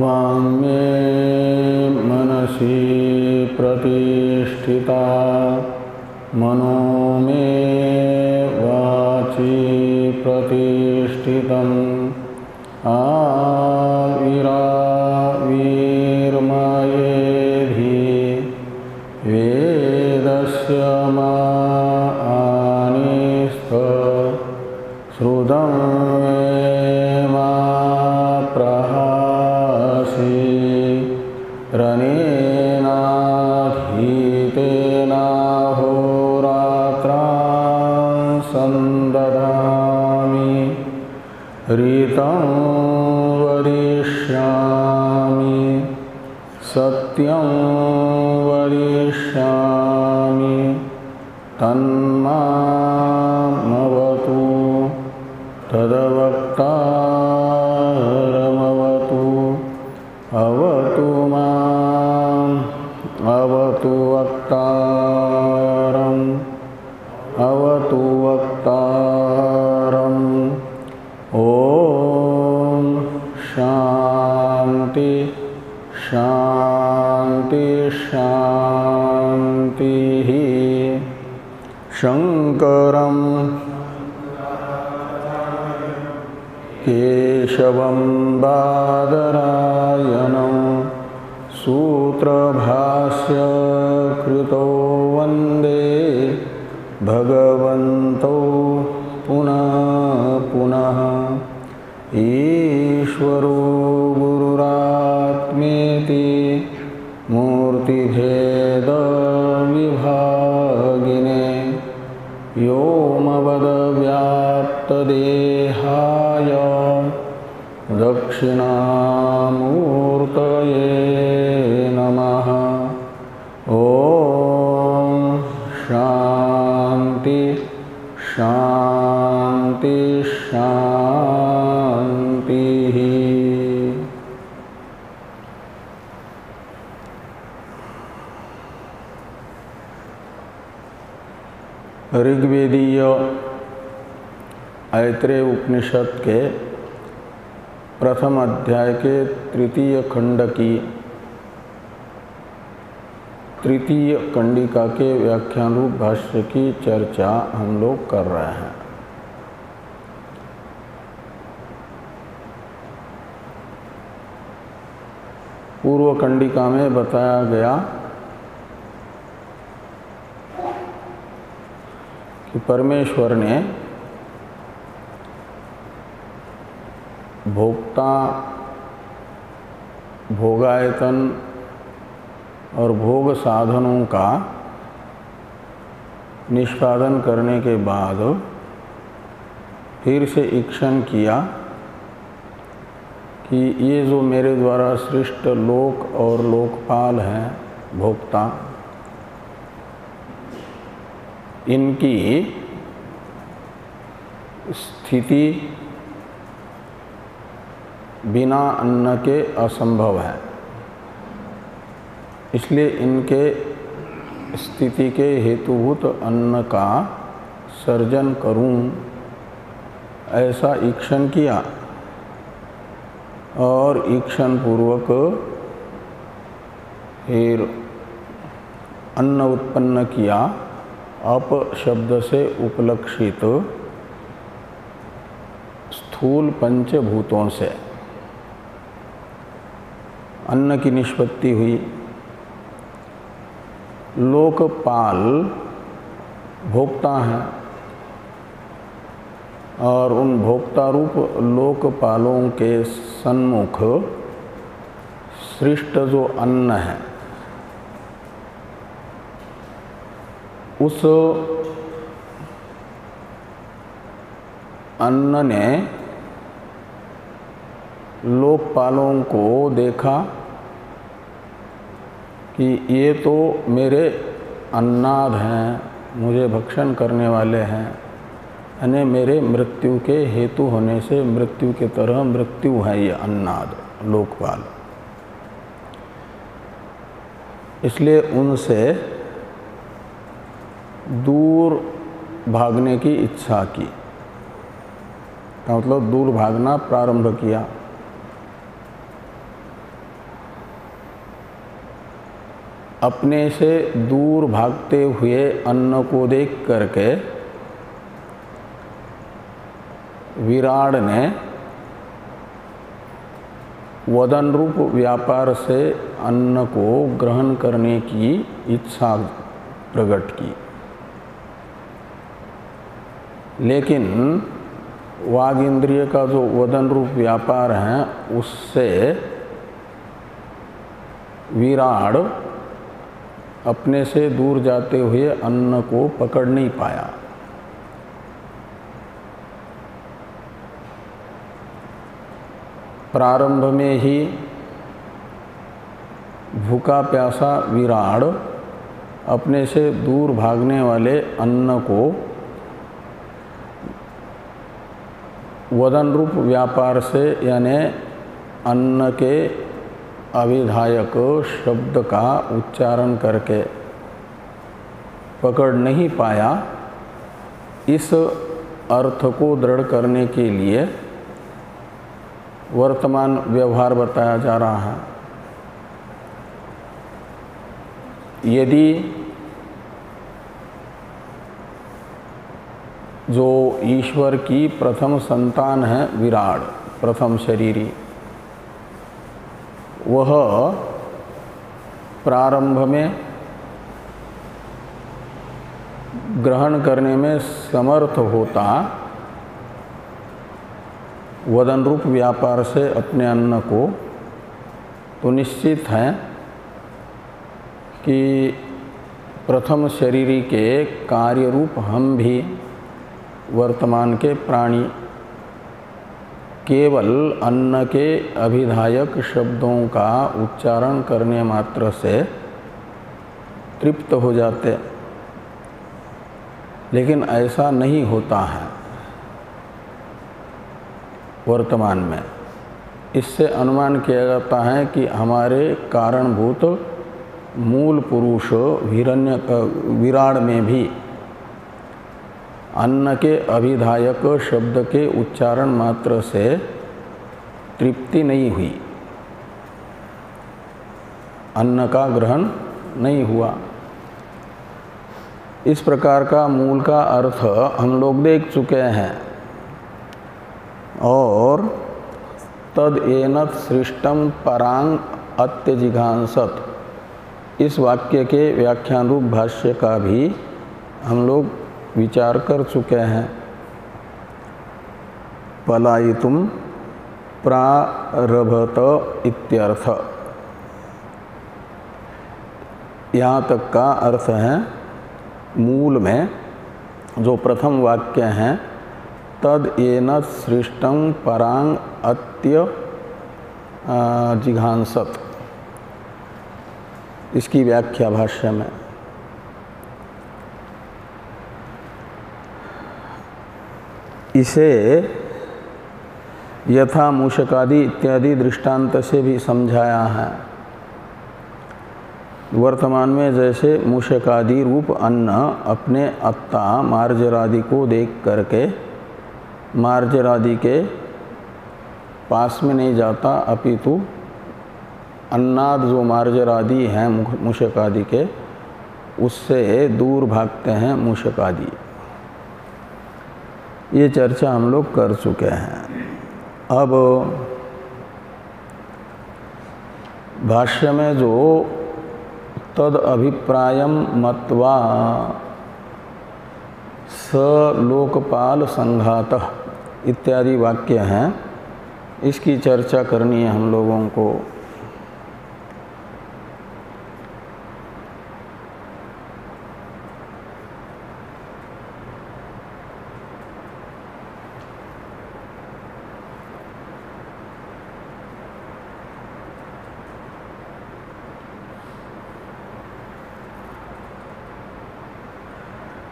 वाङ्मे मनसि प्रतिष्ठिता मनो मे वाचि प्रतिष्ठितम् आविराविर्मयेधि वेदस्य मानिस्थ श्रुतं मे मा प्रहासि रनेनाधीतेनाहोरात्रां सन्दधामि ऋतं वदिष्यामि सत्यं वदिष्यामि तन्मामवतु तद्वक्तारमवतु अवतु माम् अवतु वक्तारम् अवतु वक्तारम्। ॐ शान्ति शान्ति शान्तिः। शङ्करं केशवं बादरायणं सूत्रभाष्यकृतो वन्दे भगवन्तौ पुनः पुनः। ईश्वरो गुरुरात्मेति मूर्तिभेदविभागिने व्योमवद्व्याप्तदेहाय दक्षिणामूर्तये नमः। ॐ शान्ति शान्ति शान्तिः। ऋग्वेदीय ऐत्रेय उपनिषद के प्रथम अध्याय के तृतीय खंड की तृतीय कंडिका के व्याख्यान रूप भाष्य की चर्चा हम लोग कर रहे हैं। पूर्व कंडिका में बताया गया कि परमेश्वर ने भोक्ता, भोगायतन और भोग साधनों का निष्पादन करने के बाद फिर से ईक्षण किया कि ये जो मेरे द्वारा सृष्ट लोक और लोकपाल हैं, भोक्ता, इनकी स्थिति बिना अन्न के असंभव है। इसलिए इनके स्थिति के हेतुभूत अन्न का सर्जन करूं, ऐसा ईक्षण किया और ईक्षण पूर्वक फिर अन्न उत्पन्न किया। अप शब्द से उपलक्षित स्थूल पंचभूतों से अन्न की निष्पत्ति हुई। लोकपाल भोक्ता हैं और उन भोक्ता रूप लोकपालों के सन्मुख सृष्ट जो अन्न है, उस अन्न ने लोकपालों को देखा कि ये तो मेरे अन्नाद हैं, मुझे भक्षण करने वाले हैं, यानी मेरे मृत्यु के हेतु होने से मृत्यु के तरह मृत्यु है ये अन्नाद लोकपाल। इसलिए उनसे दूर भागने की इच्छा की, का मतलब दूर भागना प्रारंभ किया। अपने से दूर भागते हुए अन्न को देख करके विराड ने वदन रूप व्यापार से अन्न को ग्रहण करने की इच्छा प्रकट की, लेकिन वाग इंद्रिय का जो वदन रूप व्यापार है उससे विराड अपने से दूर जाते हुए अन्न को पकड़ नहीं पाया। प्रारंभ में ही भूखा प्यासा विराड अपने से दूर भागने वाले अन्न को वदन रूप व्यापार से यानी अन्न के अभिधायक शब्द का उच्चारण करके पकड़ नहीं पाया। इस अर्थ को दृढ़ करने के लिए वर्तमान व्यवहार बताया जा रहा है। यदि जो ईश्वर की प्रथम संतान है विराड, प्रथम शरीरी, वह प्रारंभ में ग्रहण करने में समर्थ होता, वदन रूप व्यापार से अपने अन्न को, तो निश्चित है कि प्रथम शरीरी के कार्य रूप हम भी वर्तमान के प्राणी केवल अन्न के अभिधायक शब्दों का उच्चारण करने मात्र से तृप्त हो जाते, लेकिन ऐसा नहीं होता है वर्तमान में। इससे अनुमान किया जाता है कि हमारे कारणभूत मूल पुरुष विराड में भी अन्न के अभिधायक शब्द के उच्चारण मात्र से तृप्ति नहीं हुई, अन्न का ग्रहण नहीं हुआ। इस प्रकार का मूल का अर्थ हम लोग देख चुके हैं। और तद एनत सृष्टम परांग अत्यजिघांसत, इस वाक्य के व्याख्यान रूप भाष्य का भी हम लोग विचार कर चुके हैं। पलायितुम प्रारभत इत्यर्थ, यहाँ तक का अर्थ है मूल में जो प्रथम वाक्य है तद एनत सृष्टं परांग अत्य जिघांसत, इसकी व्याख्या भाष्य में। इसे यथा मूषकादि इत्यादि दृष्टांत से भी समझाया है। वर्तमान में जैसे मूषकादि रूप अन्न अपने अत्ता मार्जरादि को देख करके मार्जरादि के पास में नहीं जाता, अपितु अन्नाद जो मार्जरादि हैं मूषकादि के, उससे दूर भागते हैं मूषकादि। ये चर्चा हम लोग कर चुके हैं। अब भाष्य में जो तद अभिप्रायम मत्वा स लोकपाल संघातः इत्यादि वाक्य हैं, इसकी चर्चा करनी है हम लोगों को।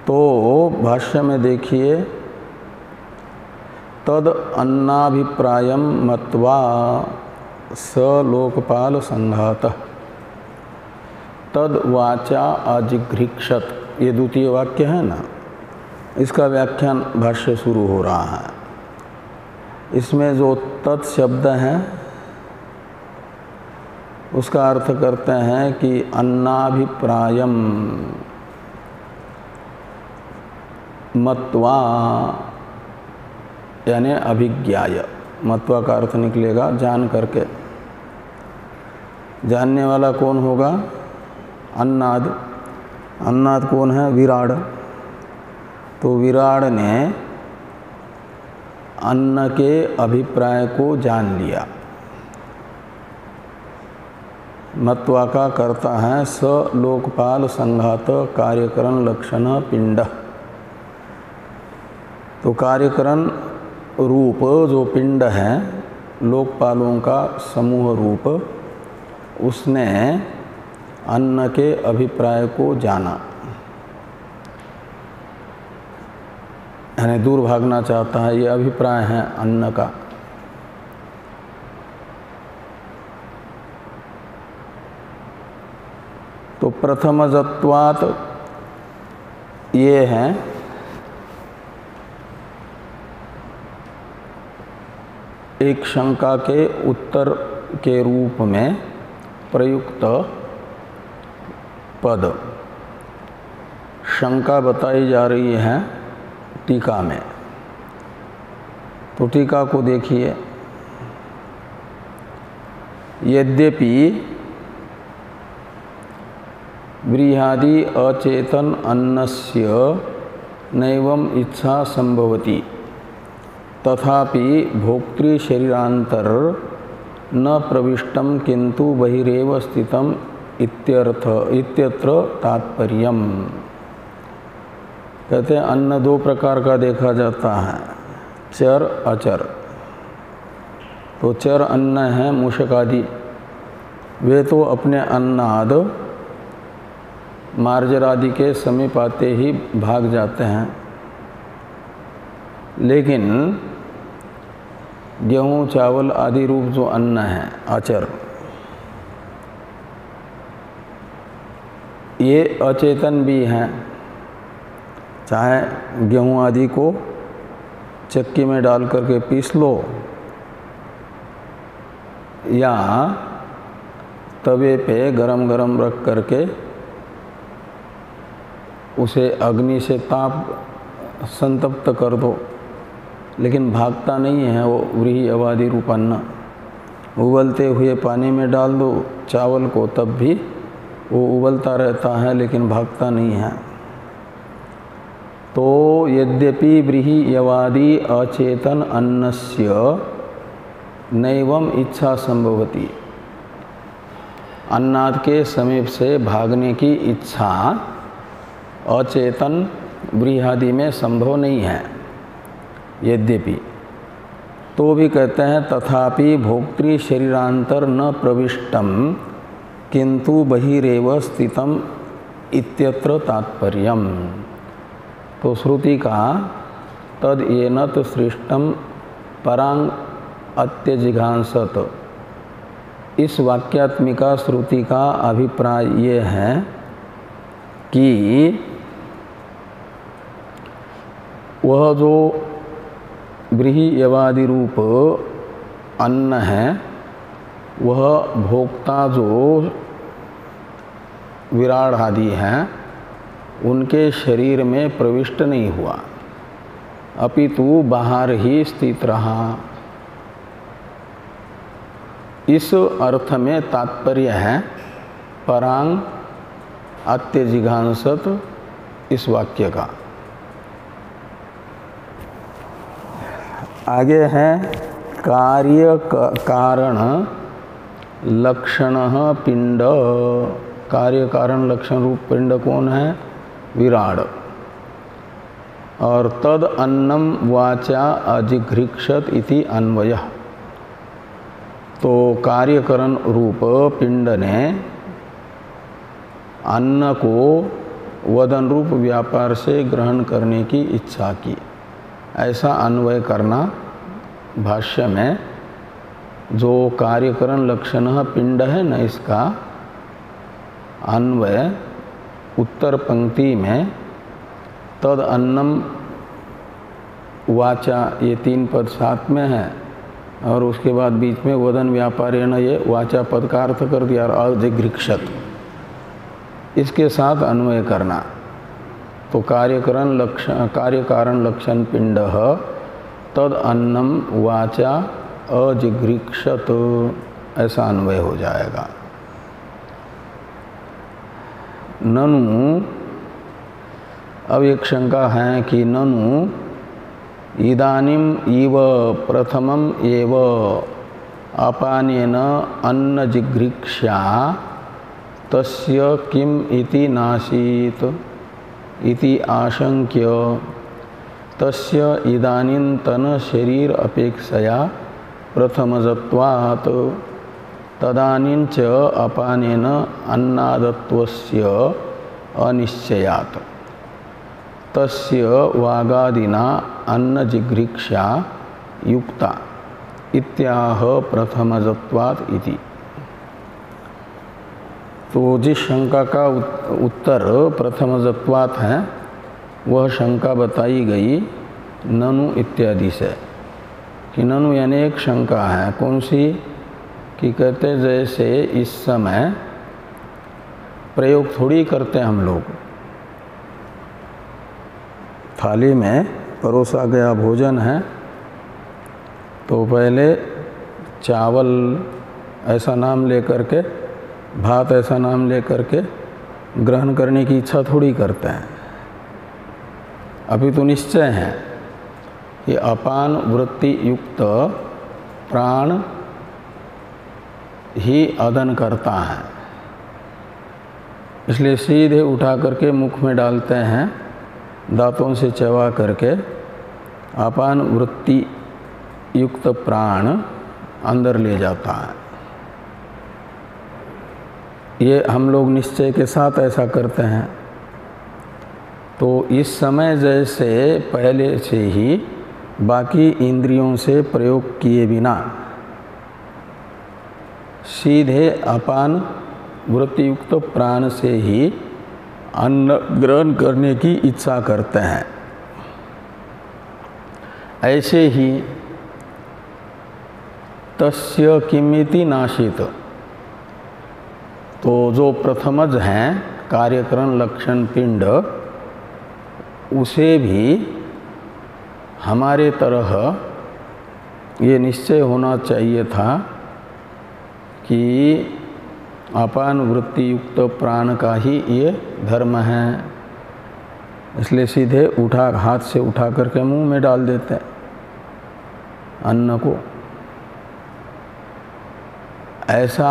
तो भाष्य में देखिए, तद अन्नाभिप्रायम मत्वा स लोकपाल संघातः तद वाचा अजिघृक्षत, ये द्वितीय वाक्य है ना, इसका व्याख्यान भाष्य शुरू हो रहा है। इसमें जो तत् शब्द है उसका अर्थ करते हैं कि अन्नाभिप्रायम मत्वा, यानी अभिज्ञाय। मत्वा का अर्थ निकलेगा जान करके। जानने वाला कौन होगा? अन्नाद। अन्नाद कौन है? विराड। तो विराड ने अन्न के अभिप्राय को जान लिया। मत्वा का करता है स लोकपाल संघात कार्यकरण लक्षण पिंड। तो कार्यकरण रूप जो पिंड है, लोकपालों का समूह रूप, उसने अन्न के अभिप्राय को जाना, यानी दूर भागना चाहता है। ये अभिप्राय है अन्न का। तो प्रथमजत्वात् ये है एक शंका के उत्तर के रूप में प्रयुक्त पद। शंका बताई जा रही है टीका में। तो टीका को देखिए। यद्यपि व्रीहादि अचेतन अन्नस्य नैवम इच्छा संभवति तथापि भोक्तृ शरीरांतर न प्रविष्टम किंतु बहिरेव स्थितम इत्यत्र तात्पर्यम। कहते हैं अन्न दो प्रकार का देखा जाता है, चर अचर। तो चर अन्न है मूषक आदि, वे तो अपने अन्नाद मार्जर आदि के समीप आते ही भाग जाते हैं। लेकिन गेहूँ चावल आदि रूप जो अन्न है अचर, ये अचेतन भी हैं। चाहे गेहूँ आदि को चक्की में डाल करके पीस लो या तवे पे गरम गरम रख करके उसे अग्नि से ताप संतप्त कर दो, लेकिन भागता नहीं है वो व्रीहि अवादि रूप अन्न। उबलते हुए पानी में डाल दो चावल को, तब भी वो उबलता रहता है लेकिन भागता नहीं है। तो यद्यपि व्रीहि अवादि अचेतन अन्नस्य नैवम इच्छा संभवति, अन्नाद के समीप से भागने की इच्छा अचेतन व्रीहादि में संभव नहीं है। यद्यपि, तो भी कहते हैं तथापि भोक्तृ शरीरांतर न प्रविष्टम किंतु बहिरेव स्थितम इत्यत्र तात्पर्यम। तो श्रुति का तद येनत सृष्टम परांग अत्यजिघांसत, इस वाक्यात्मिका श्रुति का अभिप्राय ये है कि वह जो व्रीहि यवादि रूप अन्न है, वह भोक्ता जो विराड आदि हैं उनके शरीर में प्रविष्ट नहीं हुआ, अपितु बाहर ही स्थित रहा। इस अर्थ में तात्पर्य है परांग अत्यजिघांसत इस वाक्य का। आगे है कार्य कारण लक्षण पिंड। कार्य कारण लक्षण रूप पिंड कौन है? विराड। और तद अन्नम वाचा अजिघृक्षत इति अन्वयः। तो कार्यकरण रूप पिंड ने अन्न को वदन रूप व्यापार से ग्रहण करने की इच्छा की, ऐसा अन्वय करना। भाष्य में जो कार्यकरण लक्षण पिंड है न, इसका अन्वय उत्तर पंक्ति में तद अन्नम वाचा ये 3 पद साथ में है और उसके बाद बीच में वदन व्यापारेण ये वाचा पद का अर्थ कर दिया और अजिघृक्षत, इसके साथ अन्वय करना। तो कार्य कारण लक्षण पिंड तद अन्नम वाचा अजिघृक्षत ऐसा अन्वय हो जाएगा। ननु, अब एक शंका है कि ननु इदानीम इव प्रथमम एव अपानेन अन्न जिघृक्षा तस्य किम इति नासीत इति आशंक्य तस्य इदानीन्तन शरीर अपेक्षया प्रथमजत्वात् तदानीं च अपानेन अन्नादत्वस्य अनिश्चयात् तस्य वागादिना अन्न जिघृक्षा युक्ता इत्याह प्रथमजत्वात् इति। तो जिस शंका का उत्तर प्रथमजत्वात् है वह शंका बताई गई ननु इत्यादि से कि ननु यानी एक शंका है। कौन सी? कि कहते जैसे इस समय प्रयोग थोड़ी करते हम लोग, थाली में परोसा गया भोजन है तो पहले चावल ऐसा नाम लेकर के, भात ऐसा नाम लेकर के ग्रहण करने की इच्छा थोड़ी करते हैं। अभी तो निश्चय है कि अपान वृत्ति युक्त प्राण ही अदन करता है, इसलिए सीधे उठा करके मुख में डालते हैं, दांतों से चबा करके अपान वृत्ति युक्त प्राण अंदर ले जाता है। ये हम लोग निश्चय के साथ ऐसा करते हैं। तो इस समय जैसे पहले से ही बाकी इंद्रियों से प्रयोग किए बिना सीधे अपान वृत्ति युक्त प्राण से ही अन्न ग्रहण करने की इच्छा करते हैं, ऐसे ही तस्य किमिति नाशित, तो जो प्रथमज हैं कार्यकरण लक्षण पिंड, उसे भी हमारे तरह ये निश्चय होना चाहिए था कि अपान वृत्ति युक्त प्राण का ही ये धर्म है, इसलिए सीधे हाथ से उठा करके मुंह में डाल देते हैं अन्न को। ऐसा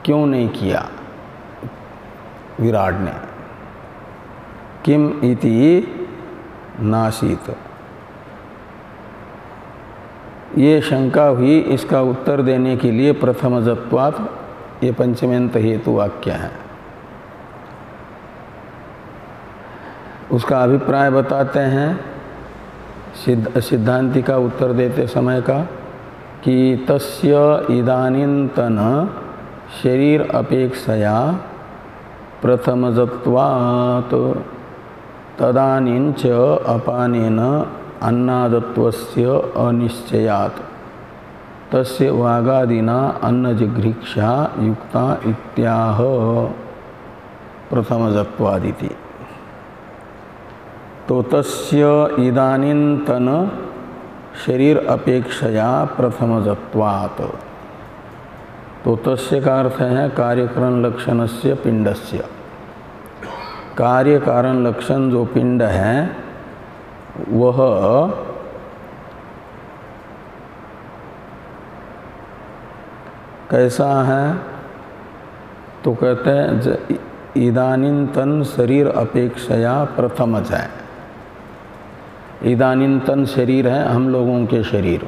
क्यों नहीं किया विराट ने? किम इति नासीत, ये शंका हुई। इसका उत्तर देने के लिए प्रथमजत्वात् ये पंचमेंत हेतु वाक्य है। उसका अभिप्राय बताते हैं सिद्धांति का उत्तर देते समय का कि तस्य इदानीन्तन शरीर अपेक्षया प्रथमजत्वात् तदानीं च अपानेन अन्नादत्वस्य अनिश्चयात् तस्य वागादिना अन्न जिघृक्षा युक्ता इत्याह प्रथमजत्वादिति। तो तस्य इदानीन्तन शरीर अपेक्षया प्रथमजत्वात्, तो तस्य का अर्थ है कार्यकरण लक्षणस्य पिंडस्य। कार्य कारण लक्षण जो पिंड है वह कैसा है? तो कहते हैं इदानीन्तन शरीर अपेक्षया प्रथमज है। इदानीन्तन शरीर है हम लोगों के शरीर,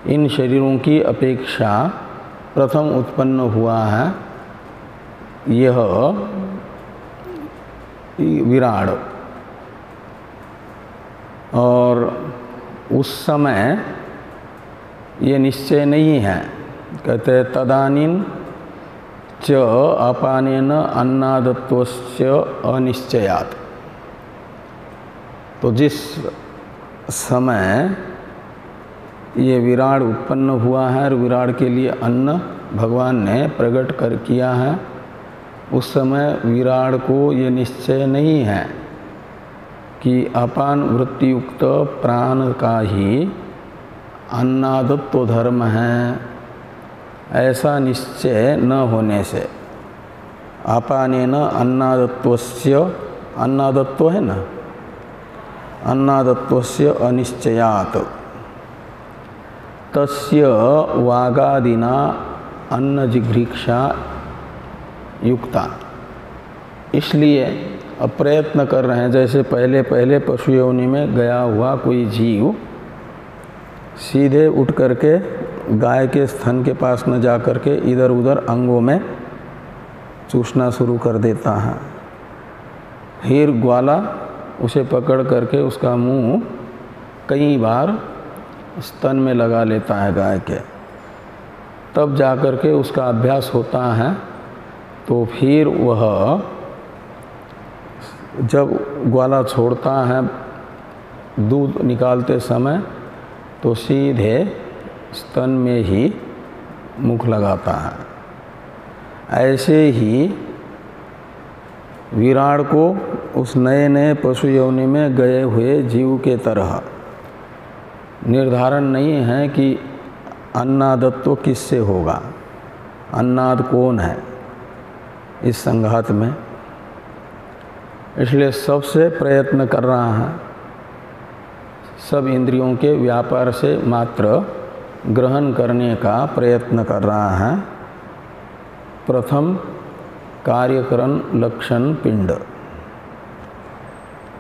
इन शरीरों की अपेक्षा प्रथम उत्पन्न हुआ है यह विराड। और उस समय ये निश्चय नहीं है, कहते हैं तदानीं च अपानेन अन्नादत्वस्य अनिश्चयात्। तो जिस समय ये विराड उत्पन्न हुआ है और विराड के लिए अन्न भगवान ने प्रकट कर किया है, उस समय विराड को ये निश्चय नहीं है कि अपान वृत्ति युक्त प्राण का ही अन्नादत्व धर्म है। ऐसा निश्चय न होने से अपानेन अन्नादत्वस्य, अन्नादत्व है ना, अन्नादत्वस्य अनिश्चयात् तस्य वागादिना अन्न जिघ्रिक्षा युक्ता। इसलिए अब प्रयत्न कर रहे हैं, जैसे पहले पहले पशु योनि में गया हुआ कोई जीव सीधे उठ करके गाय के स्तन के पास न जा करके इधर उधर अंगों में चूसना शुरू कर देता है। फिर ग्वाला उसे पकड़ करके उसका मुंह कई बार स्तन में लगा लेता है गाय के, तब जा करके उसका अभ्यास होता है। तो फिर वह जब ग्वाला छोड़ता है दूध निकालते समय तो सीधे स्तन में ही मुख लगाता है। ऐसे ही विराड को उस नए नए पशु योनि में गए हुए जीव के तरह निर्धारण नहीं है कि अन्नादत्व किससे होगा, अन्नाद कौन है इस संघात में। इसलिए सबसे प्रयत्न कर रहा है, सब इंद्रियों के व्यापार से मात्र ग्रहण करने का प्रयत्न कर रहा है। प्रथम कार्यकरण लक्षण पिंड,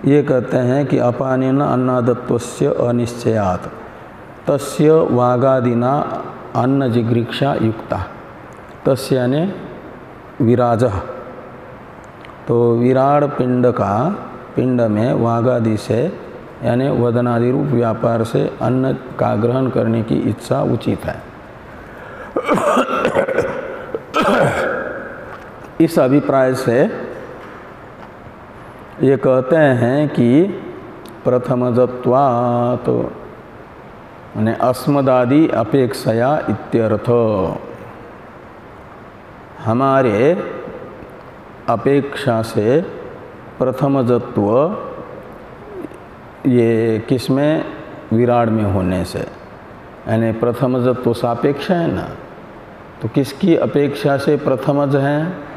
ये कहते हैं कि अपानेन अन्नादत्वस्य अनिश्चयात् तस्य वागादिना अन्न जिघ्रिक्षा युक्ता। तस्य यानी विराजः, तो विराड पिंड का, पिंड में वागादि से यानी वदनादि रूप व्यापार से अन्न का ग्रहण करने की इच्छा उचित है। इस अभिप्राय से ये कहते हैं कि प्रथमजत्वात् यानी अस्मदादि अपेक्षया इत्यर्थ। हमारे अपेक्षा से प्रथमजत्व ये किसमें, विराड में होने से, यानी प्रथमजत्व सापेक्ष है ना, तो किसकी अपेक्षा से प्रथमज हैं,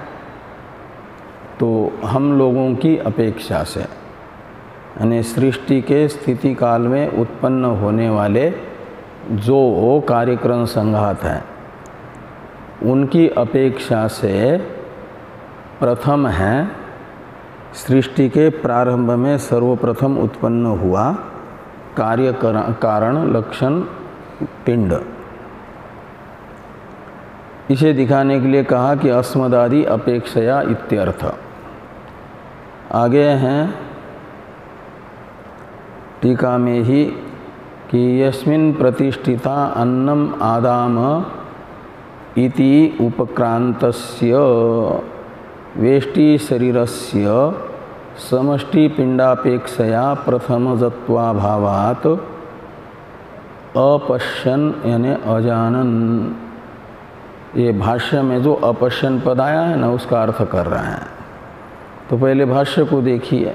तो हम लोगों की अपेक्षा से, यानी सृष्टि के स्थिति काल में उत्पन्न होने वाले जो कार्यक्रम संघात हैं उनकी अपेक्षा से प्रथम है सृष्टि के प्रारंभ में सर्वप्रथम उत्पन्न हुआ कार्य कारण लक्षण पिंड। इसे दिखाने के लिए कहा कि अस्मदादि अपेक्षया इत्यर्थ। आगे हैं टीका में ही कि यस्मिन् प्रतिष्ठिता अन्नम आदाम इति उपक्रांतस्य वेष्टि शरीरस्य समष्टि पिंडापेक्षया प्रथमजत्वाभावात् अपश्यन यानी अजानन। ये भाष्य में जो अपश्यन पद आया है ना, उसका अर्थ कर रहे हैं। तो पहले भाष्य को देखिए।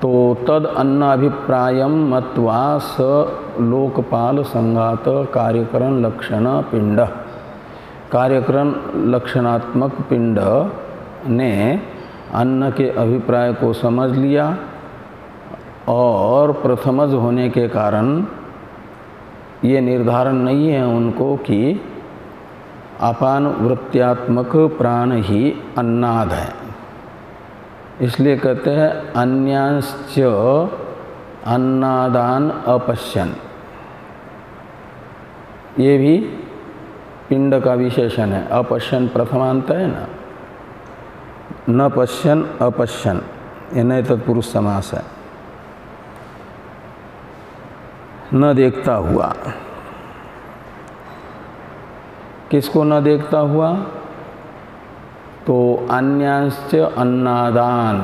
तो तद अन्नाभिप्रायम मत्वा स लोकपाल संघात कार्यकरण लक्षण पिंड। कार्यकरण लक्षणात्मक पिंड ने अन्न के अभिप्राय को समझ लिया और प्रथमज होने के कारण ये निर्धारण नहीं है उनको कि अपान वृत्त्यात्मक प्राण ही अन्नाद है। इसलिए कहते हैं अन्यांश्च अन्नादान अपश्यन। ये भी पिंड का विशेषण है। अपश्यन प्रथमांत है ना, न पश्यन अपश्यन, ये नए तत्पुरुष समास है। न देखता हुआ। किसको न देखता हुआ? तो अन्यांश्च अन्नादान,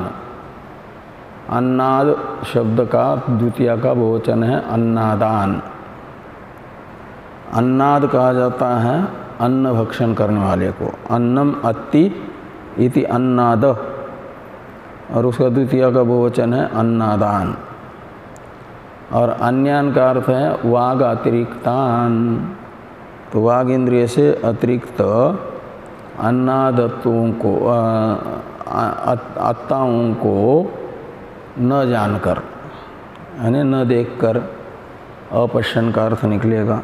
अन्नाद शब्द का द्वितीय का बहुवचन है अन्नादान। अन्नाद कहा जाता है अन्न भक्षण करने वाले को। अन्नम अत्ति इति अन्नाद, और उसका द्वितीय का बहुवचन है अन्नादान। और अन्यान का अर्थ है वाग अतिरिक्तान। तो वाग इंद्रिय से अतिरिक्त अन्नादत्वों को, आत्ताओं को न जानकर, यानी न देखकर, अपश्यन का अर्थ निकलेगा।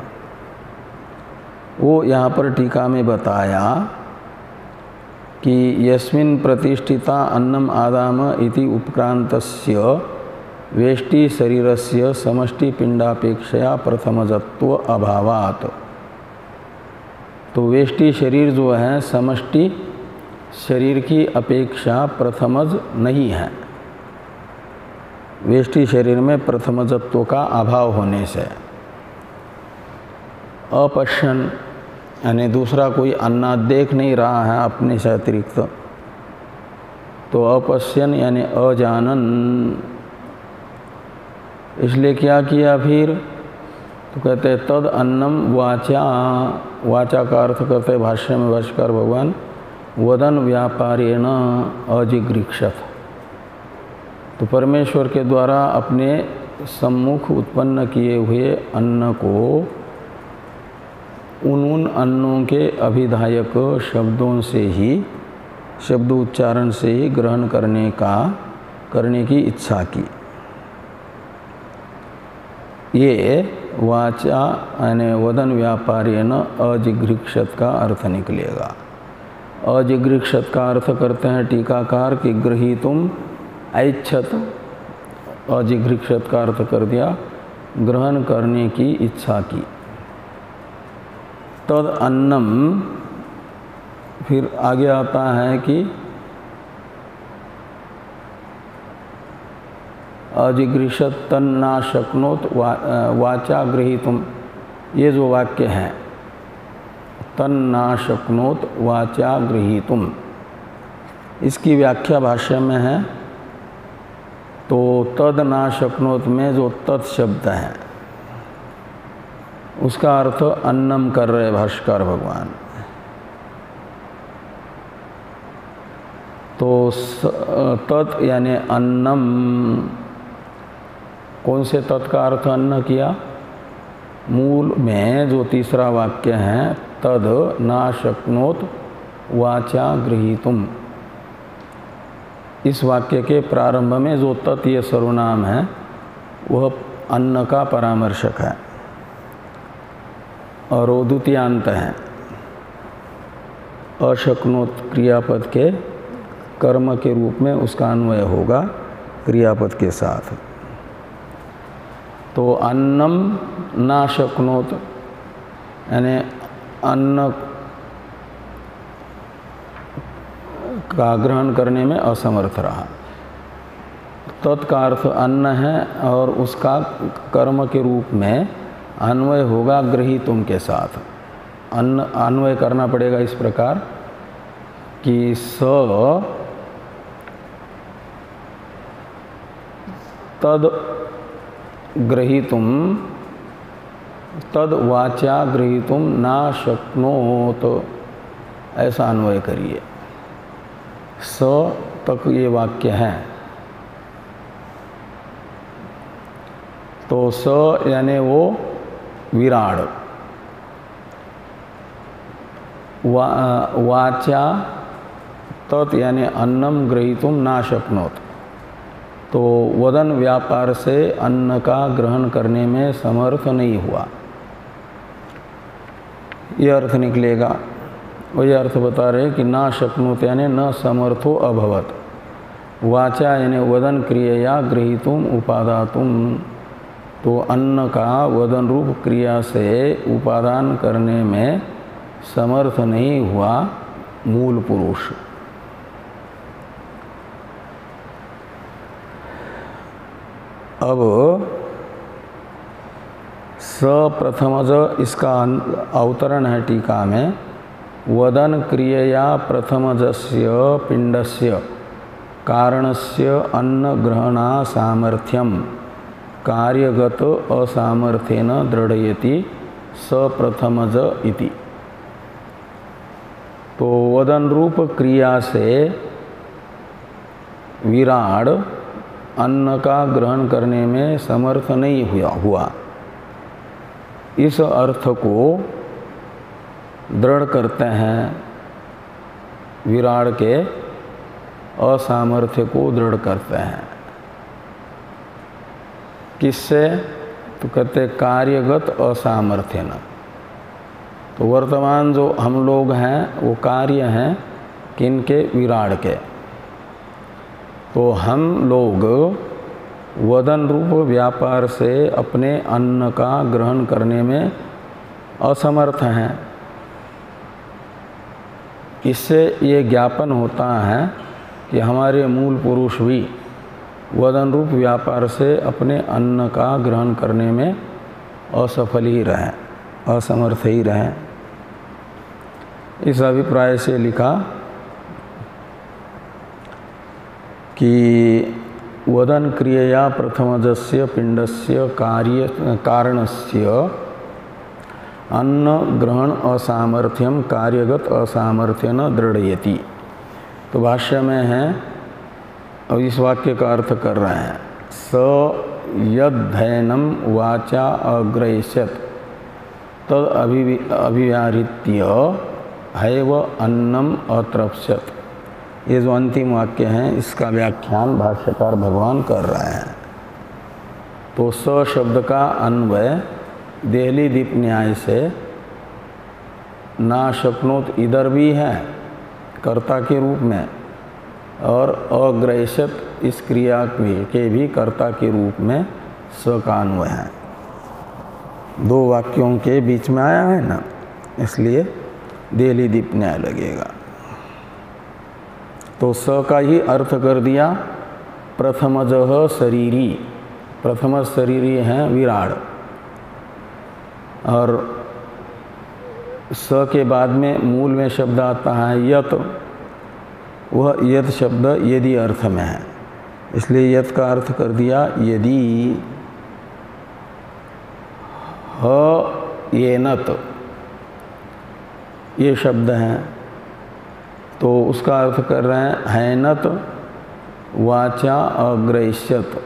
वो यहाँ पर टीका में बताया कि यस्मिन् प्रतिष्ठिता अन्नम आदाम इति उपक्रांतस्य वेष्टि शरीरस्य समष्टि पिंडापेक्षया प्रथमजत्व अभावात्। तो वेष्टि शरीर जो है समष्टि शरीर की अपेक्षा प्रथमज नहीं है। वेष्टि शरीर में प्रथमजत्व का अभाव होने से अपश्यन, यानी दूसरा कोई अन्ना देख नहीं रहा है अपने से अतिरिक्त, तो अपश्यन यानी अजानन। इसलिए क्या किया फिर? तो कहते हैं तद अन्नम वाचा, वाचा का अर्थ करते हैं भाष्य में भाष्कर भगवान वदन व्यापारेण अजिगृक्षत। तो परमेश्वर के द्वारा अपने सम्मुख उत्पन्न किए हुए अन्न को उन अन्नों के अभिधायक शब्दों से ही, शब्द उच्चारण से ही ग्रहण करने की इच्छा की। ये वाचा यानी वदन व्यापारेण अजिगृक्षत का अर्थ निकलेगा। अजिगृक्षत का अर्थ करते हैं टीकाकार कि गृहीतुम ऐच्छत। अजिगृक्षत का अर्थ कर दिया ग्रहण करने की इच्छा की। तद अन्नम, फिर आगे आता है कि अजिगृषत तन्ना शक्नोत वाचा गृहीतुम। ये जो वाक्य है तन्ना शक्नोत वाचा गृहीतुम, इसकी व्याख्या भाष्य में है। तो तद ना शक्नोत में जो तत् शब्द है उसका अर्थ अन्नम कर रहे भाष्कर भगवान। तो तत् यानी अन्नम, कौन से तत् का अर्थ अन्न किया? मूल में जो तीसरा वाक्य है तद ना शक्नोत वाचा गृहीतुम, इस वाक्य के प्रारंभ में जो तत् ये सर्वनाम है वह अन्न का परामर्शक है और वो द्वितीयांत है। अशक्नोत क्रियापद के कर्म के रूप में उसका अन्वय होगा क्रियापद के साथ। तो अन्नम ना शक्नोत यानी अन्न का ग्रहण करने में असमर्थ रहा। तत्का अर्थ अन्न है और उसका कर्म के रूप में अन्वय होगा गृहीतुम के साथ। अन्न अन्वय करना पड़ेगा इस प्रकार कि स तद गृहीतुम तद वाचा गृहीतुम ना शक्नोत, ऐसा अन्वय करिए। स तक ये वाक्य है। तो स यानी वो विराड, वाचा तत् यानी अन्नम गृहीतुम ना शक्नोत। तो वदन व्यापार से अन्न का ग्रहण करने में समर्थ नहीं हुआ, यह अर्थ निकलेगा। वही अर्थ बता रहे कि ना शक्नोत यानी न समर्थो अभवत। वाचा यानी वदन क्रिया गृहीतुम उपादातुम। तो अन्न का वदन रूप क्रिया से उपादान करने में समर्थ नहीं हुआ मूल पुरुष। अब सप्रथमज इसका अवतरण है टीका में। वदन क्रियया प्रथमजस्य पिंडस्य कारणस्य अन्न ग्रहणा सामर्थ्यम कार्यगत असामर्थ्येन दृढ़यति स प्रथमज इति। तो वदन रूप क्रिया से विराड अन्न का ग्रहण करने में समर्थ नहीं हुआ, इस अर्थ को दृढ़ करते हैं, विराड के असामर्थ्य को दृढ़ करते हैं। किससे? तो कहते कार्यगत असामर्थ्य न। तो वर्तमान जो हम लोग हैं वो कार्य हैं किनके? विराड के। तो हम लोग वदन रूप व्यापार से अपने अन्न का ग्रहण करने में असमर्थ हैं। इससे ये ज्ञापन होता है कि हमारे मूल पुरुष भी वदन रूप व्यापार से अपने अन्न का ग्रहण करने में असफल ही रहें, असमर्थ ही रहें। इस अभिप्राय से लिखा कि वदन क्रियया प्रथमजस्य पिंडस्य कारणस्य अन्न ग्रहण असामर्थ्यम कार्यगत असामर्थ्यन दृढ़यति। तो भाष्य में है, अब इस वाक्य का अर्थ कर रहे हैं, स यद्धैनम वाचा अग्रैष्यत तद अभिव्याहृत्य हैव अन्नम अतृप्स्यत। ये जो अंतिम वाक्य है इसका व्याख्यान भाष्यकार भगवान कर रहे हैं। तो स शब्द का अन्वय देहली दीप न्याय से ना शक्नोत इधर भी है कर्ता के रूप में, और अग्रैष्यत इस क्रिया के भी कर्ता के रूप में स का अन्वय है। दो वाक्यों के बीच में आया है ना, इसलिए देहली दीप न्याय लगेगा। तो स का ही अर्थ कर दिया प्रथमजः शरीरी। प्रथम शरीरी हैं विराड, और स के बाद में मूल में शब्द आता है यत। वह यत शब्द यदि अर्थ में है, इसलिए यत का अर्थ कर दिया यदि। ह येनत ये शब्द हैं, तो उसका अर्थ कर रहे हैं हैनत वाचा अग्रैष्यत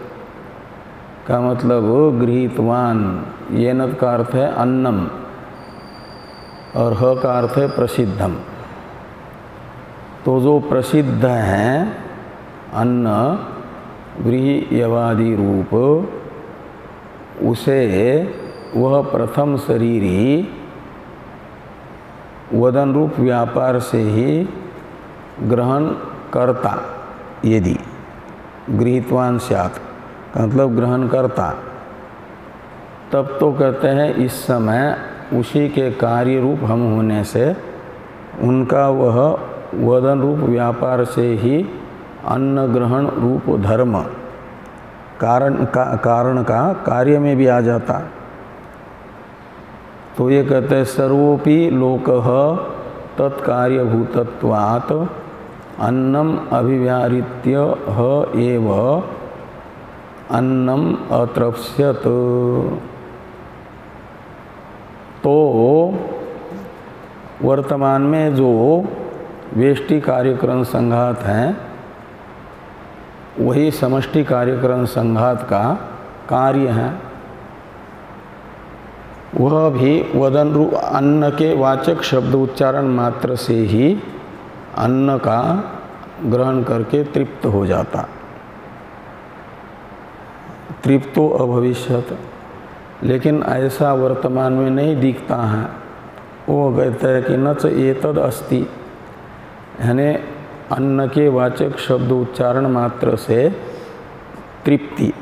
का मतलब गृहीतवान। येनत का अर्थ है अन्नम और ह का अर्थ है प्रसिद्धम। तो जो प्रसिद्ध हैं अन्न गृहीयवादि रूप, उसे वह प्रथम शरीरी वदन रूप व्यापार से ही ग्रहण करता। यदि गृहीतवान स्यात् मतलब ग्रहण करता, तब तो कहते हैं इस समय उसी के कार्य रूप हम होने से उनका वह वदन रूप व्यापार से ही अन्न ग्रहण रूप धर्म कारण का कार्य में भी आ जाता। तो ये कहते हैं सर्वोपि लोकः तत्कार्यभूतत्वात् अन्नम अभिव्याहृत्य ह एव अन्नम अतृप्स्यत। तो वर्तमान में जो वेष्टि कार्यकरण संघात हैं, वही समष्टि कार्यकरण संघात का कार्य है। वह भी वदन रूप अन्न के वाचक शब्द उच्चारण मात्र से ही अन्न का ग्रहण करके तृप्त हो जाता। तृप्तो अभविष्यत, लेकिन ऐसा वर्तमान में नहीं दिखता है। वो कहते हैं कि न च एतद अस्ति, यानी अन्न के वाचक शब्द उच्चारण मात्र से तृप्ति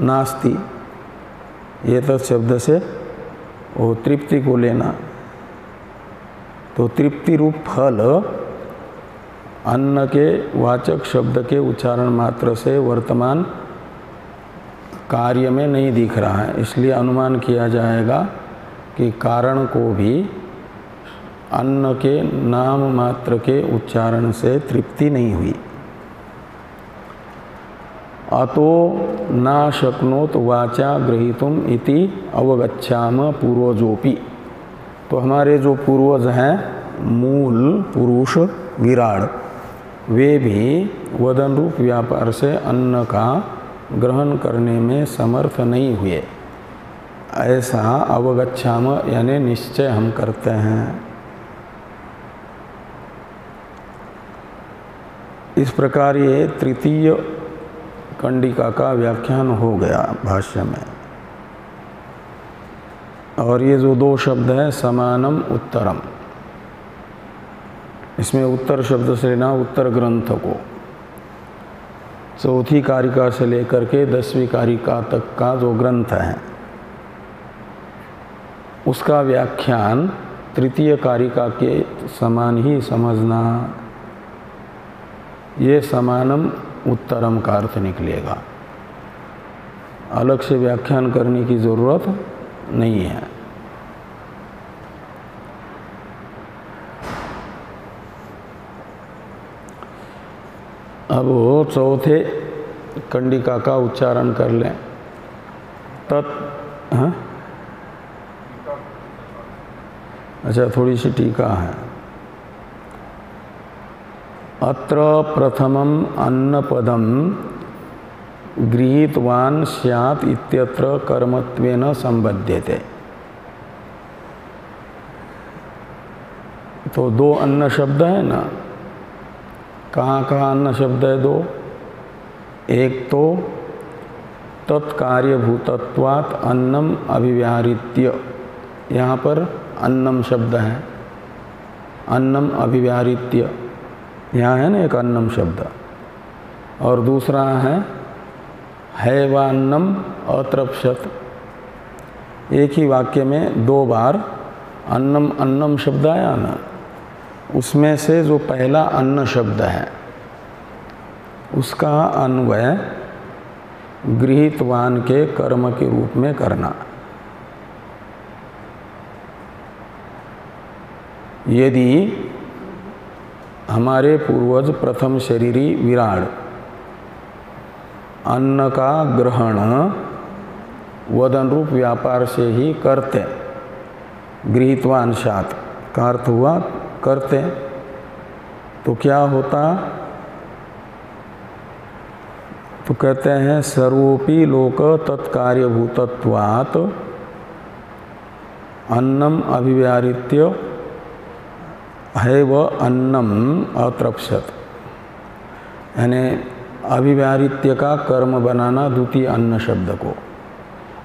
नास्ति। एतद शब्द से वो तृप्ति को लेना। तो तृप्ति रूप फल अन्न के वाचक शब्द के उच्चारण मात्र से वर्तमान कार्य में नहीं दिख रहा है। इसलिए अनुमान किया जाएगा कि कारण को भी अन्न के नाम मात्र के उच्चारण से तृप्ति नहीं हुई। अतो ना शक्नोत वाचा ग्रहीतुम इति अवगच्छाम पूर्वजोपि। तो हमारे जो पूर्वज हैं मूल पुरुष विराड, वे भी वदन रूप व्यापार से अन्न का ग्रहण करने में समर्थ नहीं हुए, ऐसा अवगच्छाम यानी निश्चय हम करते हैं। इस प्रकार ये तृतीय कंडिका का व्याख्यान हो गया भाष्य में। और ये जो दो शब्द हैं समानम उत्तरम, इसमें उत्तर शब्द से लेना उत्तर ग्रंथ को, चौथी कारिका से लेकर के 10वीं कारिका तक का जो ग्रंथ है उसका व्याख्यान तृतीय कारिका के समान ही समझना। ये समानम उत्तरम का अर्थ निकलेगा, अलग से व्याख्यान करने की जरूरत नहीं है। अब वो चौथे कंडिका का उच्चारण कर लें। तत् हाँ? अच्छा, थोड़ी सी टीका है। अत्र प्रथमम अन्नपदम गृहीतवान स्यात् इत्यत्र कर्मत्वेन संबध्यते। तो दो अन्न शब्द है ना, कहाँ कहाँ अन्न शब्द है दो? एक तो तत्कार्यभूतत्वात् अन्नम अभिव्याहृत्य, यहाँ पर अन्नम शब्द है, अन्नम अभिव्याहृत्य, यहाँ है ना एक अन्नम शब्द। और दूसरा है हैवान्नम अतृप्सत। एक ही वाक्य में दो बार अन्नम अन्नम शब्द आया ना, उसमें से जो पहला अन्न शब्द है उसका अन्वय गृहीतवान के कर्म के रूप में करना। यदि हमारे पूर्वज प्रथम शरीरी विराड अन्न का ग्रहण वदन रूप व्यापार से ही करते, गृहीतवान शात का अर्थ हुआ करते, तो क्या होता? तो कहते हैं सर्वोपि लोक तत्कार्यभूतत्वात् अन्नम अभिव्याहृत्य हैव अन्नम अतृप्सत। यानी अभिव्याहृत्य का कर्म बनाना द्वितीय अन्न शब्द को,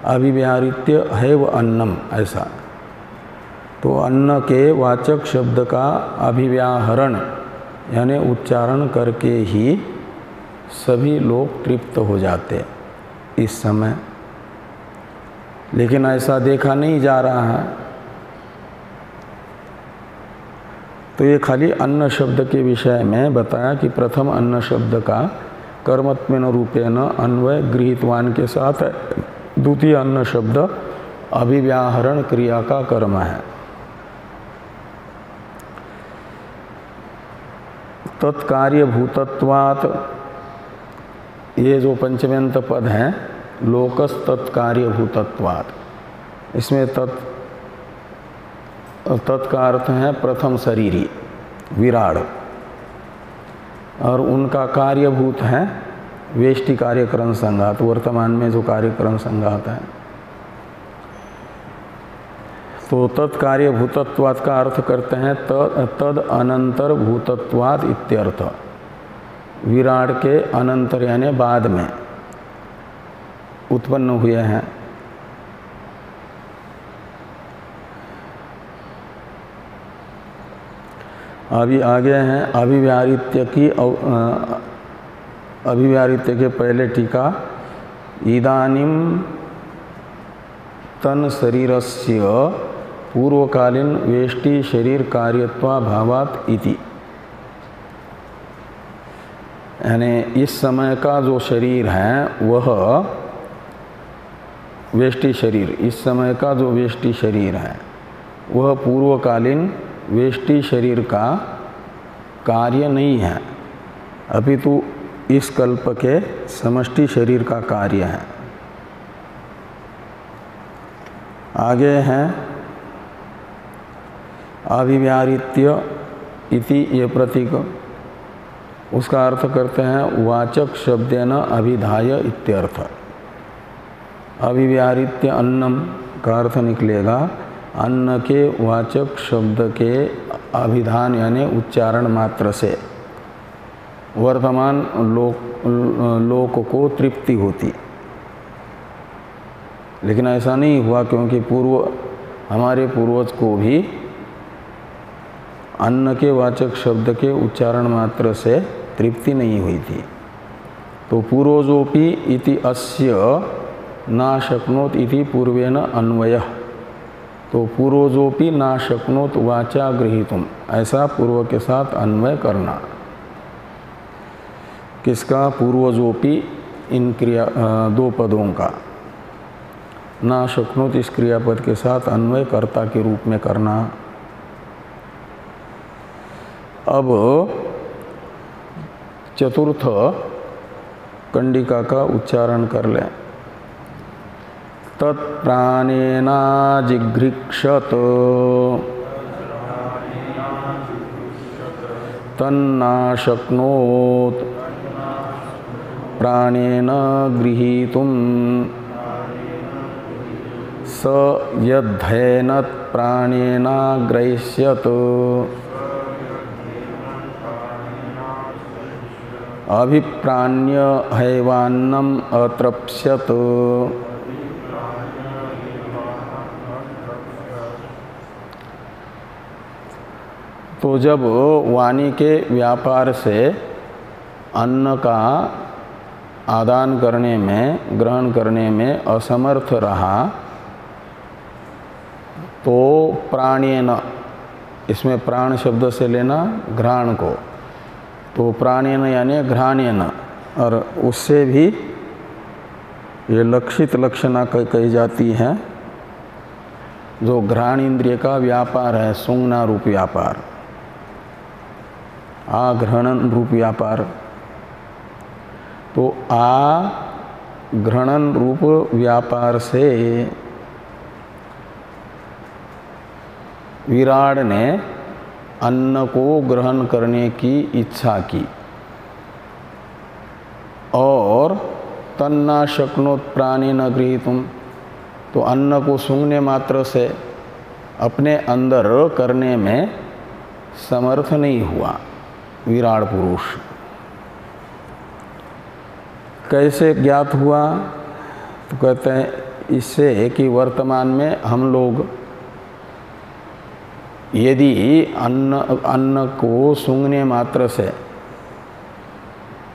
अभिव्याहृत्य हैव अन्नम ऐसा। तो अन्न के वाचक शब्द का अभिव्याहरण यानी उच्चारण करके ही सभी लोग तृप्त हो जाते इस समय, लेकिन ऐसा देखा नहीं जा रहा है। तो ये खाली अन्न शब्द के विषय में बताया कि प्रथम अन्न शब्द का कर्मत्वेन रूपेण अन्वय गृहीतवान के साथ है, द्वितीय अन्न शब्द अभिव्याहरण क्रिया का कर्म है। तत्कार्यभूतत्वात्, ये जो पंचम्यंत पद हैं लोकस तत्कार्यभूतत्वात्, इसमें तत् का अर्थ है प्रथम शरीरी विराड, और उनका कार्यभूत है वेष्टि कार्यकरण संघात, वर्तमान में जो कार्यकरण संघात है। तो तत्कार्य भूतत्वात् का अर्थ करते हैं तद अनंतर भूतत्वात् इत्यर्थ, विराड के अनंतर यानी बाद में उत्पन्न हुए हैं। अभी आगे हैं अभिव्याहृत्य की, अभिव्याहृत्य के पहले टीका इदानीम तन शरीरस्य पूर्वकालीन वेष्टि शरीर कार्यत्वा भावात इति, यानी इस समय का जो शरीर है वह वेष्टि शरीर, इस समय का जो वेष्टि शरीर है वह पूर्वकालीन वेष्टि शरीर का कार्य नहीं है, अपितु इस कल्प के समष्टि शरीर का कार्य है। आगे हैं अभिव्याहृत्य इति ये प्रतीक, उसका अर्थ करते हैं वाचक शब्देन अभिधाय इत्यर्थ। अभिव्याहृत्य अन्नम का अर्थ निकलेगा अन्न के वाचक शब्द के अभिधान यानी उच्चारण मात्र से वर्तमान लोक को तृप्ति होती। लेकिन ऐसा नहीं हुआ, क्योंकि हमारे पूर्वज को भी अन्न के वाचक शब्द के उच्चारण मात्र से तृप्ति नहीं हुई थी। तो पूर्वजोपि इति अस्य ना शक्नोत इति पूर्वेन अन्वयः, तो पूर्वजोपि ना शक्नोत वाचा गृहीतुम, ऐसा पूर्व के साथ अन्वय करना। किसका? पूर्वजोपि, इन क्रिया दो पदों का। ना शक्नोत इस क्रियापद के साथ अन्वय कर्ता के रूप में करना। अब चतुर्थ कंडिका का उच्चारण कर लें। तत्प्राणेना जिघृक्षत तन्ना शक्नोत प्राणेन गृहीतुम स यद्धैनत् प्राणेना ग्रहिष्यत अभिप्राण्य हैवान्नम अतृप्स्यत। तो जब वाणी के व्यापार से अन्न का आदान करने में, ग्रहण करने में असमर्थ रहा, तो प्राणेन, इसमें प्राण शब्द से लेना घ्राण को, तो प्राणेन यानी घ्राणेन, और उससे भी ये लक्षित लक्षणा कही जाती है, जो घ्राण इंद्रिय का व्यापार है, सूंघना रूप व्यापार, आघ्रणन रूप व्यापार। तो आघ्रणन रूप व्यापार से विराड ने अन्न को ग्रहण करने की इच्छा की, और तन्ना शक्नोत प्राणेन गृहीतुम, तो अन्न को सूंघने मात्र से अपने अंदर करने में समर्थ नहीं हुआ विराट पुरुष। कैसे ज्ञात हुआ? तो कहते हैं इससे कि वर्तमान में हम लोग यदि अन्न को सूंघने मात्र से,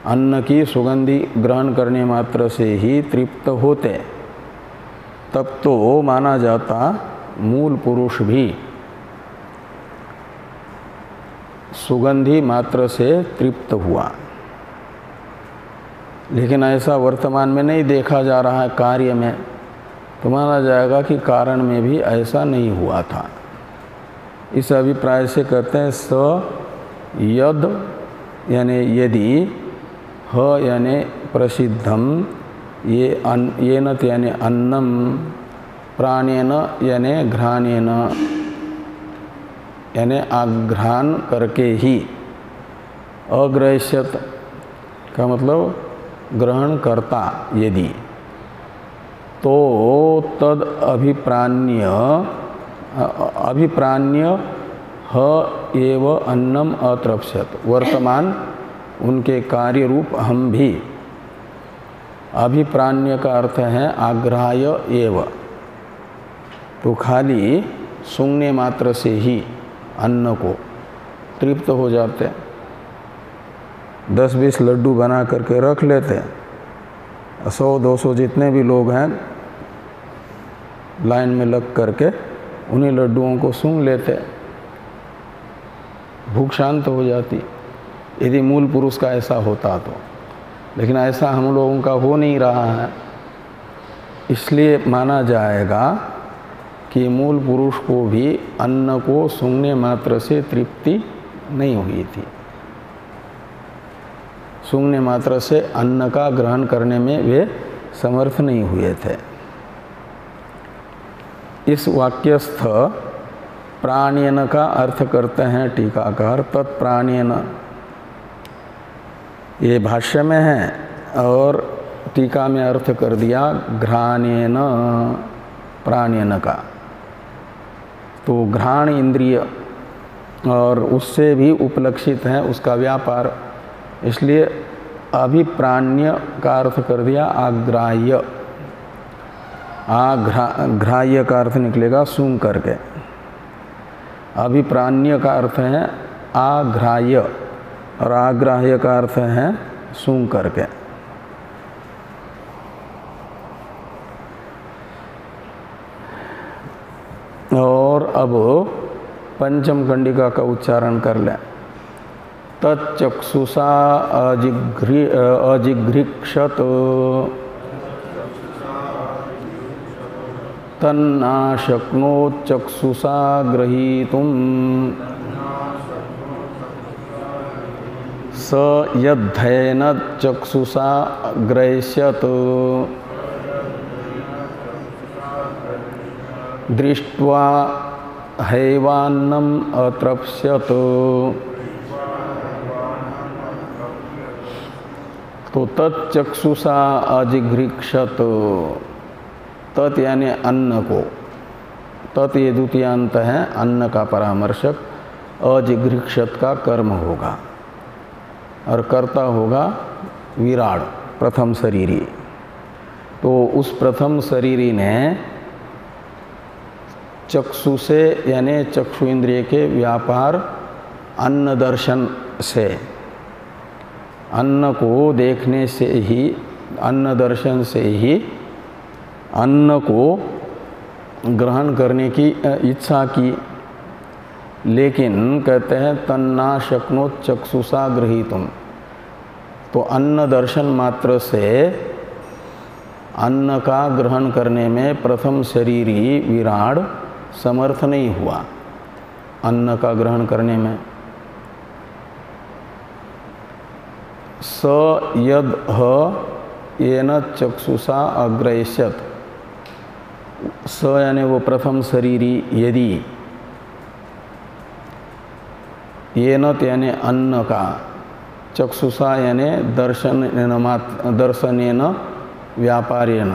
अन्न की सुगंधी ग्रहण करने मात्र से ही तृप्त होते, तब तो माना जाता मूल पुरुष भी सुगंधी मात्र से तृप्त हुआ। लेकिन ऐसा वर्तमान में नहीं देखा जा रहा है कार्य में, तो माना जाएगा कि कारण में भी ऐसा नहीं हुआ था। इस अभिप्राय से कहते हैं स यद यानी यदि, ह यानी प्रसिद्धम, ये नत यानी अन्नम, प्राणेन यानी घ्राणेन यानी आघ्राण करके ही, अग्रह्यत का मतलब ग्रहण करता यदि, तो तद अभिप्राण्य ह एव अन्नम अतृप्स्यत, वर्तमान उनके कार्य रूप हम भी, अभिप्राण्य का अर्थ है आग्राह्य एव, तो खाली सूंघने मात्र से ही अन्न को तृप्त हो जाते। 10-20 लड्डू बना करके रख लेते, 100-200 जितने भी लोग हैं लाइन में लग करके उन्हीं लड्डुओं को सूंघ लेते, भूख शांत हो जाती, यदि मूल पुरुष का ऐसा होता तो। लेकिन ऐसा हम लोगों का हो नहीं रहा है, इसलिए माना जाएगा कि मूल पुरुष को भी अन्न को सूंघने मात्र से तृप्ति नहीं हुई थी, सूंघने मात्र से अन्न का ग्रहण करने में वे समर्थ नहीं हुए थे। इस वाक्यस्थ प्राणेन का अर्थ करते हैं टीकाकार, तत्प्राणेन ये भाष्य में है और टीका में अर्थ कर दिया घ्राणेन प्राणेन का। तो घ्राण इंद्रिय और उससे भी उपलक्षित है उसका व्यापार, इसलिए अभिप्राण्य का अर्थ कर दिया आग्राह्य। ग्राह्य का अर्थ निकलेगा सूंघ करके, अभिप्राण्य का अर्थ है आग्राह्य और आग्राह्य का अर्थ है सूंघ करके। और अब पंचम कंडिका का उच्चारण कर लें। तच्चक्षुषा अजिघ्रिक्षत तन्ना शक्नोत् चक्षुषा ग्रहीतुम् स यद्धेन चक्षुषा ग्रहीष्यत् दृष्ट्वा हैवान्नम अतृप्स्यत। तो तच्चक्षुषा अजिघ्रिक्षत, तत् यानी अन्न को, तत् ये द्वितीयांत है अन्न का परामर्शक, अजिघ्रिक्षत का कर्म होगा और कर्ता होगा विराड प्रथम शरीरी। तो उस प्रथम शरीरी ने चक्षु से यानी चक्षु इंद्रिय के व्यापार अन्न दर्शन से, अन्न को देखने से ही, अन्न दर्शन से ही अन्न को ग्रहण करने की इच्छा की। लेकिन कहते हैं तन्ना शक्नोत् चक्षुषा गृहीतुम्, तो अन्न दर्शन मात्र से अन्न का ग्रहण करने में प्रथम शरीरी विराड समर्थ नहीं हुआ, अन्न का ग्रहण करने में। स यद ह येन चक्षुषा अग्रहिष्यत, स यानी वो प्रथम शरीरी यदि, येन यानी अन्न का, चक्षुषा यानी दर्शनेन व्यापारेण,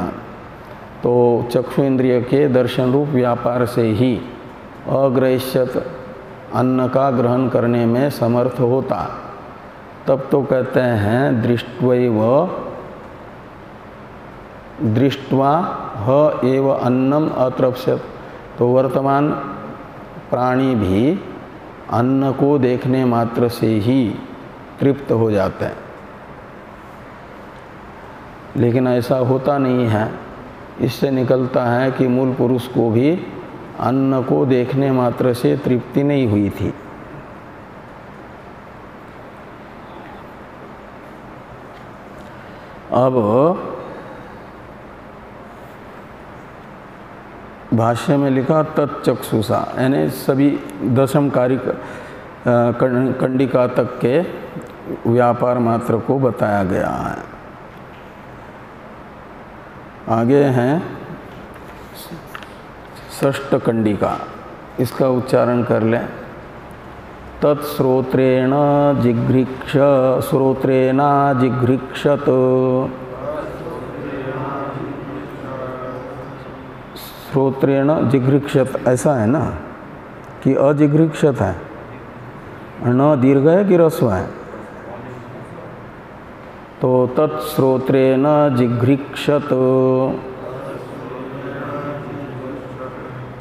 तो चक्षु इंद्रिय के दर्शन रूप व्यापार से ही अग्रहिष्यत अन्न का ग्रहण करने में समर्थ होता, तब तो कहते हैं दृष्ट्वा ह एव अन्नम अतृप्स्यत। तो वर्तमान प्राणी भी अन्न को देखने मात्र से ही तृप्त हो जाते हैं, लेकिन ऐसा होता नहीं है। इससे निकलता है कि मूल पुरुष को भी अन्न को देखने मात्र से तृप्ति नहीं हुई थी। अब भाष्य में लिखा तच्चक्षुषा, यानी सभी दशम कंडिका तक के व्यापार मात्र को बताया गया है। आगे हैं षष्ठ कंडिका, इसका उच्चारण कर लें। तत्श्रोत्रेण जिघ्रिक्षत, श्रोत्रेण जिघ्रिक्षत ऐसा है ना कि अजिघ्रिक्षत है, न दीर्घ है कि ह्रस्व है। तो तत्श्रोत्रेण जिघ्रिक्षत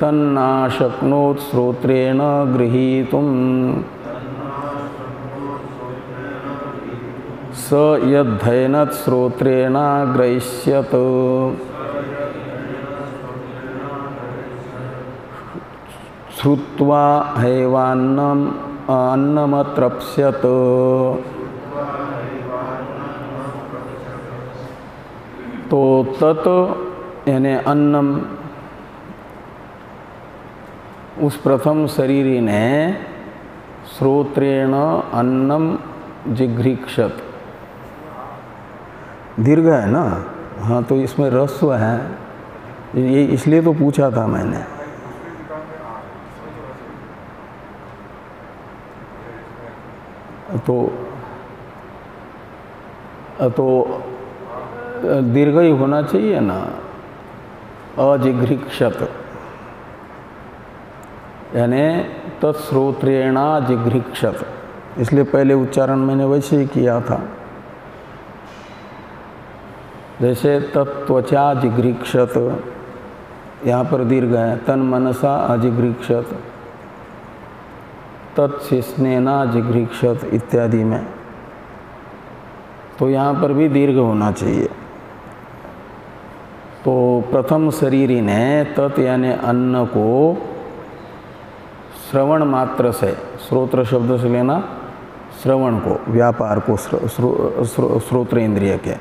तन्ना शक्नोत् श्रोत्रेण गृहीतुम् स यद्धेन श्रोत्रेण ग्रहीष्यत। श्रुत्वा हैवान्नम अन्नमतृप्स्यत। तो तत् यानी अन्नम, उस प्रथम शरीरी ने श्रोत्रेण अन्नम जिघ्रिक्षत, दीर्घ है ना, हाँ, तो इसमें रस्व है, ये इसलिए तो पूछा था मैंने। तो दीर्घ ही होना चाहिए ना, अजिघ्रिक्षत, यानी तत्श्रोत्रेणा जिघ्रिक्षत, इसलिए पहले उच्चारण मैंने वैसे ही किया था। जैसे तत्त्वचा जिघ्रिक्षत, यहाँ पर दीर्घ है, तन मनसा अजिघ्रिक्षत, तत्शिष्णेना जिघ्रिक्षत इत्यादि में, तो यहाँ पर भी दीर्घ होना चाहिए। तो प्रथम शरीरी ने तत् यानी अन्न को श्रवण मात्र से, श्रोत्र शब्द से लेना श्रवण को, व्यापार को, श्रोत्र इंद्रिय के,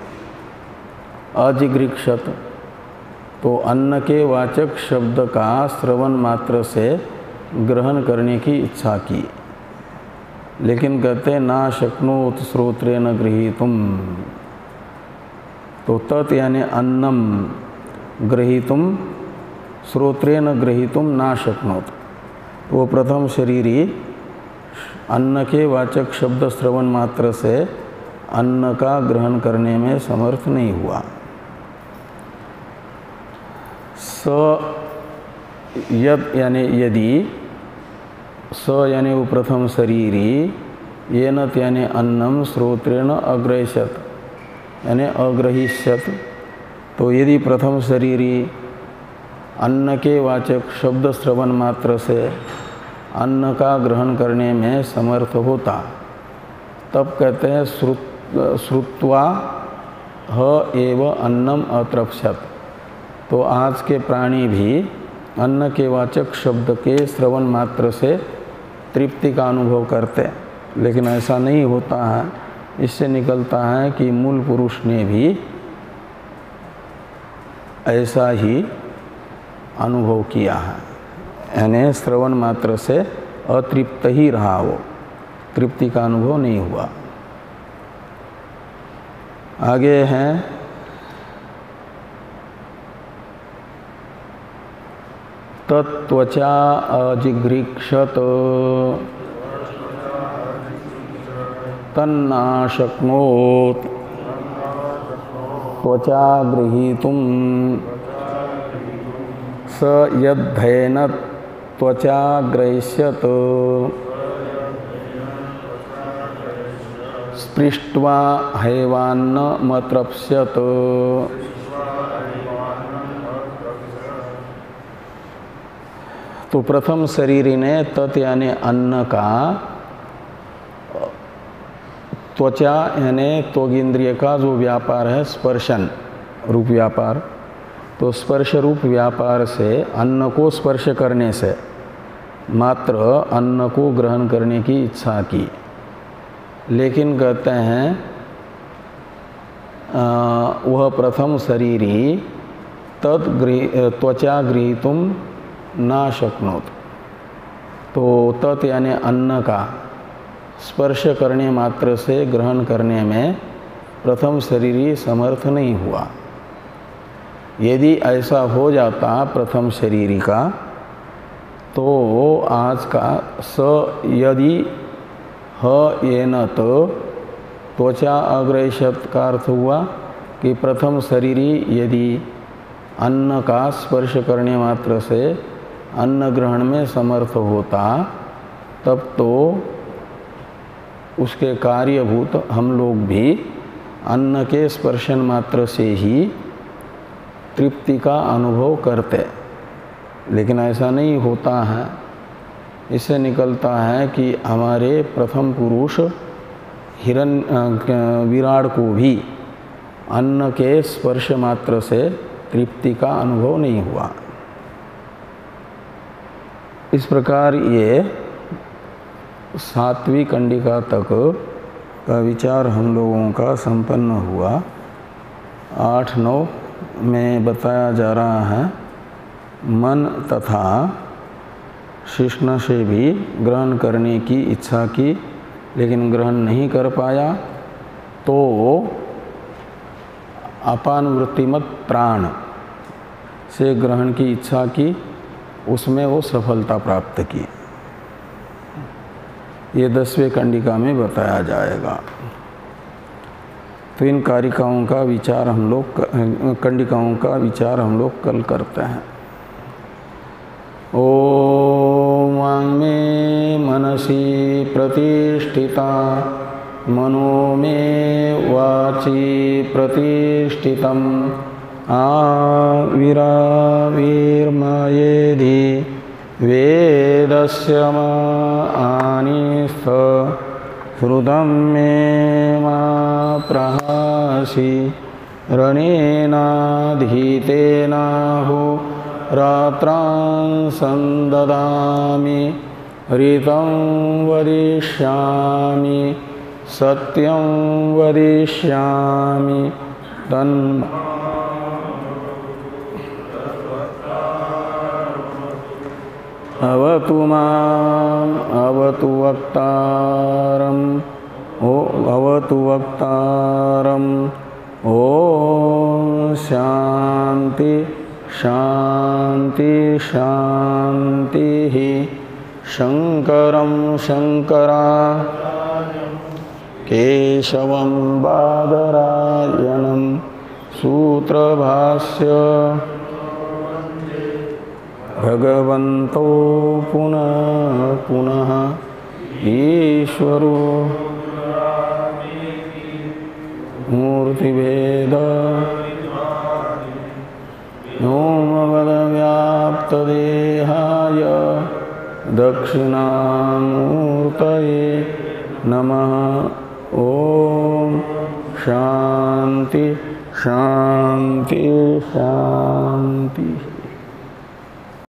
अजिघ्रिक्षत, तो अन्न के वाचक शब्द का श्रवण मात्र से ग्रहण करने की इच्छा की, लेकिन कहते ना शक्नोत श्रोत्रेण गृहीतुम, तो तत् यानी अन्नम गृहीतुम श्रोत्रेण गृहीतुम ना शक्नोत, वो प्रथम शरीरी अन्न के वाचक शब्द श्रवण मात्र से अन्न का ग्रहण करने में समर्थ नहीं हुआ। स यद यानी यदि, स यानी वो प्रथम शरीरी, येनत यानी अन्नम श्रोत्रेण अग्रहिष्यत यानी अग्रहिष्यत, तो यदि प्रथम शरीरी अन्न के वाचक शब्द श्रवण मात्र से अन्न का ग्रहण करने में समर्थ होता, तब कहते हैं श्रुत्वा ह एव अन्नम अतृप्स्यत, तो आज के प्राणी भी अन्न के वाचक शब्द के श्रवण मात्र से तृप्ति का अनुभव करते, लेकिन ऐसा नहीं होता है। इससे निकलता है कि मूल पुरुष ने भी ऐसा ही अनुभव किया है, यानी श्रवण मात्र से अतृप्त ही रहा, वो तृप्ति का अनुभव नहीं हुआ। आगे हैं तत्त्वचा अजिघ्रिक्षत तन्ना शक्नोत त्वचा गृहीतुम स यद्धेन त्वचा ग्रहिष्यत स्पृष्ट्वा हैवान्न मतृप्स्यत। तो प्रथम शरीरी ने तत् यानी अन्न का, त्वचा यानी त्वगिंद्रिय का जो व्यापार है स्पर्शन रूप व्यापार, तो स्पर्श रूप व्यापार से अन्न को स्पर्श करने से मात्र अन्न को ग्रहण करने की इच्छा की, लेकिन कहते हैं वह प्रथम शरीरी त्वचा गृहीतुम ना शक्नोत, तो तत् यानी अन्न का स्पर्श करने मात्र से ग्रहण करने में प्रथम शरीरी समर्थ नहीं हुआ। यदि ऐसा हो जाता प्रथम शरीरी का, तो आज का स यदि ह येन तो त्वचा अग्रहिष्यत का अर्थ हुआ कि प्रथम शरीरी यदि अन्न का स्पर्श करने मात्र से अन्न ग्रहण में समर्थ होता, तब तो उसके कार्यभूत हम लोग भी अन्न के स्पर्शन मात्र से ही तृप्ति का अनुभव करते, लेकिन ऐसा नहीं होता है। इससे निकलता है कि हमारे प्रथम पुरुष विराट को भी अन्न के स्पर्श मात्र से तृप्ति का अनुभव नहीं हुआ। इस प्रकार ये सातवीं कंडिका तक का विचार हम लोगों का संपन्न हुआ। 8-9 में बताया जा रहा है मन तथा शिष्ण से भी ग्रहण करने की इच्छा की, लेकिन ग्रहण नहीं कर पाया, तो अपान वृत्तिमत प्राण से ग्रहण की इच्छा की, उसमें वो सफलता प्राप्त की। ये 10वें कंडिका में बताया जाएगा। तो इन कारिकाओं का विचार हम लोग, कंडिकाओं का विचार हम लोग कल करते हैं। ओम वाङ्मे मनसि प्रतिष्ठिता मनो मे वाचि प्रतिष्ठितम् आविराविर्मयेधि वेदस्य मानिस्थ श्रुतं मे मा प्रहासि रणेनाधीतेनाहो रात्रां संददामि ऋतं वदिष्यामि सत्यं वदिष्यामि अवतु माम् अवतु वक्तारम् अवतु वक्तारम्। ॐ शान्ति शान्ति शान्तिः। शङ्करं शङ्करा केशवं बादरायणं सूत्रभाष्य भगवन्तो पुनः पुनः ईश्वरो मूर्तिभेद व्योमवद्व्याप्तदेहाय दक्षिणामूर्तये नमः। ॐ शान्ति शान्ति शान्ति।